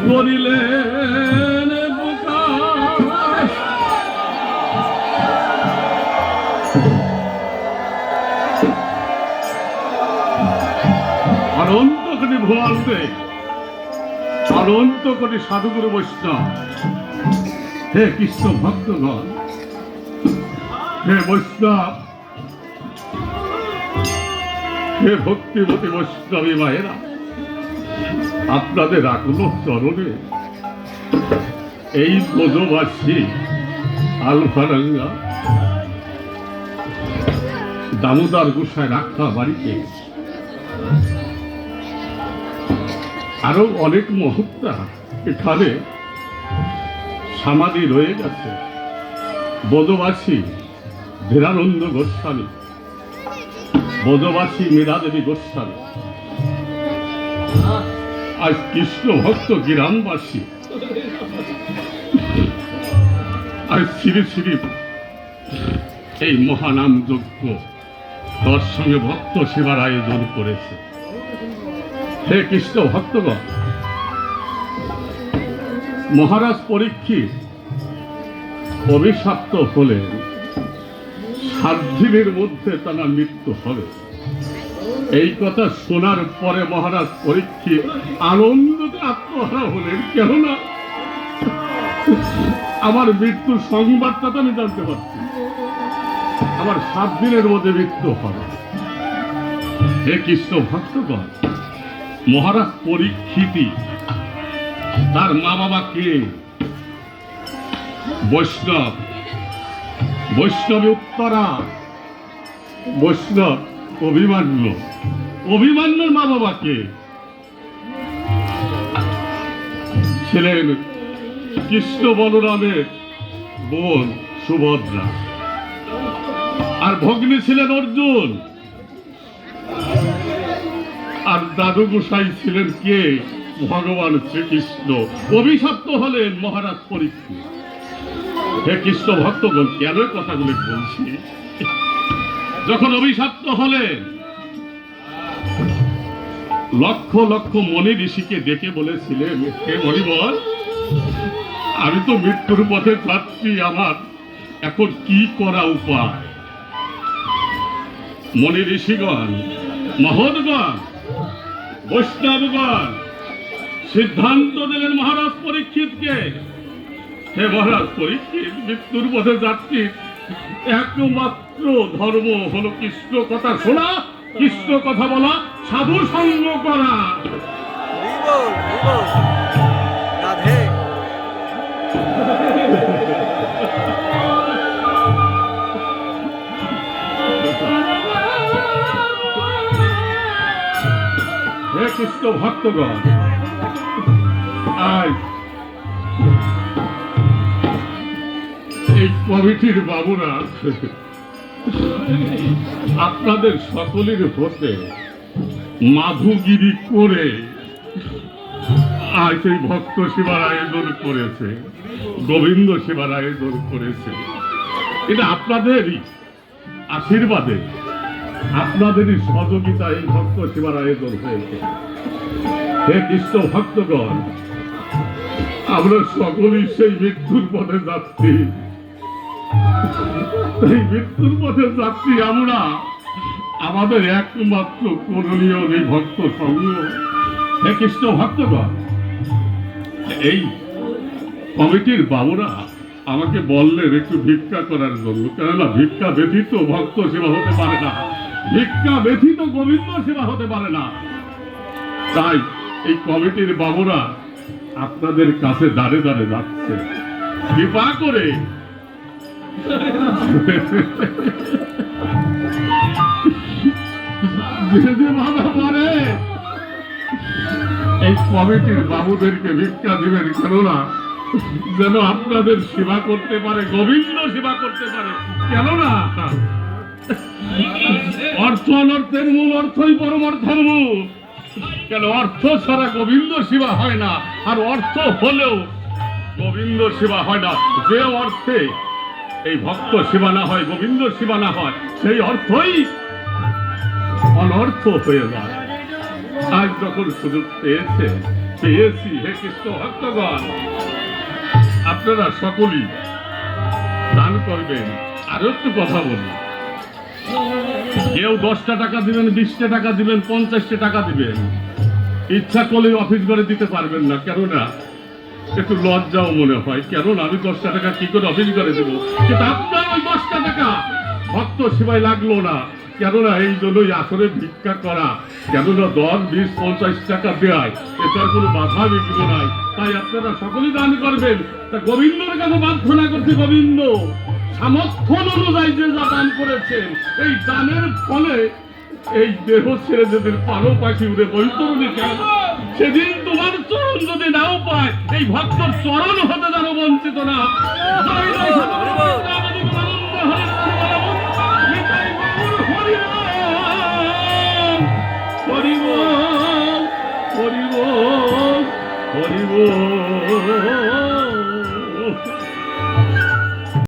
করিলেন প্রকাশ। অনন্ত কোটি ভুয়ান্তে, অনন্ত কোটি সাধুগুরু বৈষ্ণব, হে কৃষ্ণ ভক্তগণ, হে বৈষ্ণব, হে ভক্তিমতী বৈষ্ণবী মায়েরা, আপনাদের আকুল চরণে এই ব্রজবাসী আলফারাঙ্গা দামোদর গোসাই রাখা বাড়িতে আরো অনেক মহত্তা এখানে সমাধি রয়ে গেছে। ব্রজবাসী ধীরানন্দ গোস্বামী, ব্রজবাসী মীরা দেবী গোস্বামী, আজ কৃষ্ণ ভক্ত গ্রামবাসী, আজ শ্রী শ্রী এই মহানাম যজ্ঞ তার সঙ্গে ভক্ত সেবার আয়োজন করেছে। হে কৃষ্ণ ভক্তগণ, মহারাজ পরীক্ষিত অভিশপ্ত হলে 7 দিনের মধ্যে তার মৃত্যু হবে। এই কথা শোনার পরে মহারাজ পরীক্ষিত আনন্দে আত্মহারা হলেন। কেননা আমার মৃত্যুর সংবাদটা তো আমি জানতে পারছি, আমার 7 দিনের মধ্যে মৃত্যু হবে। হে কৃষ্ণ ভক্তগণ, মহারাজ পরীক্ষিতই তার মা বাবা কে? বৈষ্ণব, বৈষ্ণবী উত্তরা, বৈষ্ণব অভিমান্য, অভিমান্যর মা বাবা কে? ছিলেন কৃষ্ণ বলরামের বোন সুভদ্রা, আর ভগ্নী ছিলেন অর্জুন, আর দাদু গোসাই ছিলেন কে? ভগবান শ্রীকৃষ্ণ। অভিশপ্ত হলেন মহারাজ পরীক্ষিত। হে কৃষ্ণ ভক্তগণ, কেন কথাগুলি বলছি? যখন অভিশপ্ত হলেন, লক্ষ লক্ষ মনি ঋষিকে ডেকে বলেছিলেন, হে মণিবর, আমি তো মৃত্যুর পথে যাচ্ছি, আমার এখন কি করা উপায়? মনি ঋষিগণ, মহোদগণ, বৈষ্ণবগণ সিদ্ধান্ত দিলেন মহারাজ পরীক্ষিতকে, হে মহারাজ পরীক্ষিত, মৃত্যুর পথে যাচ্ছি, একমাত্র ধর্ম হলো কৃষ্ণ কথা শোনা, কৃষ্ণ কথা বলা, সাধু সঙ্গ করা। হে কৃষ্ণ ভক্তগণ, আজ এই কমিটির বাবুরা আপনাদের সকলের হতে মাধুগিরি করে আজ এই ভক্ত সেবার আয়োজন করেছে, গোবিন্দ সেবার আয়োজন করেছে। এটা আপনাদেরই আশীর্বাদে, আপনাদেরই সহযোগিতা এই ভক্ত সেবার আয়োজন হয়েছে। হে কৃষ্ণ ভক্তগণ, আমরা সকলেই সেই মৃত্যুর পথে যাচ্ছি, এই মৃত্যুর পথে যাচ্ছি আমরা। আমাদের একমাত্র করণীয় এই ভক্ত সঙ্গ। হে কৃষ্ণ ভক্তগণ, এই কমিটির বাবুরা আমাকে বললেন একটু ভিক্ষা করার জন্য, কেননা ভিক্ষা ব্যতীত ভক্ত সেবা হতে পারে না, ভিক্ষা ব্যতীত গোবিন্দ সেবা হতে পারে না। তাই এই কমিটির বাবুরা আপনাদের কাছে দাঁড়ে দাঁড়ে যাচ্ছে, কৃপা করে এই কমিটির বাবুদেরকে ভিক্ষা দিবেন, কেননা যেন আপনাদের সেবা করতে পারে, গোবিন্দ সেবা করতে পারে। কেননা অর্থ অনর্থের মূল, অর্থই পরমার্থের মূল। কেন অর্থ ছাড়া গোবিন্দ সেবা হয় না, আর অর্থ হলেও গোবিন্দ সেবা হয় না। যে অর্থে এই ভক্ত সেবা না হয়, গোবিন্দ সেবা না হয়, সেই অর্থই অনর্থ হয়ে যায়। আজ যখন সুযোগ পেয়েছে পেয়েছি। হে কৃষ্ণ ভক্তগণ, আপনারা সকলেই দান করবেন। আরো একটু কথা বলি, কেউ 10টা টাকা দিবেন, 20টা টাকা দিবেন, 50টা টাকা দিবেন, ইচ্ছা করলে অফিস করে দিতে পারবেন না। কেননা একটু লজ্জাও মনে হয়, কেননা আমি 10টা টাকা কি করে অফিস করে দেবো। কিন্তু আপনার ওই 10টা টাকা ভক্ত সেবায় লাগলো না, কেননা এই জন্যই আসলে ভিক্ষা করা। কেননা 10, 20, 50 টাকা দেয়, এটার কোনো বাধা বিঘ্ন নাই। তাই আপনারা সকলেই দান করবেন। তা গোবিন্দর কাছে প্রার্থনা করছি, গোবিন্দ সামর্থ্য অনুযায়ী যে যা দান করেছেন, এই দানের ফলে এই দেহ ছেড়ে যেদিন পারো পাখি উড়ে বৈতরণী কেন, সেদিন তোমার চরণ যদি নাও পায়, এই ভক্তর চরণ হতে যেন বঞ্চিত না। জয় জয় সদানন্দ হরি বল, হরি বল, হরি বল, হরি বল।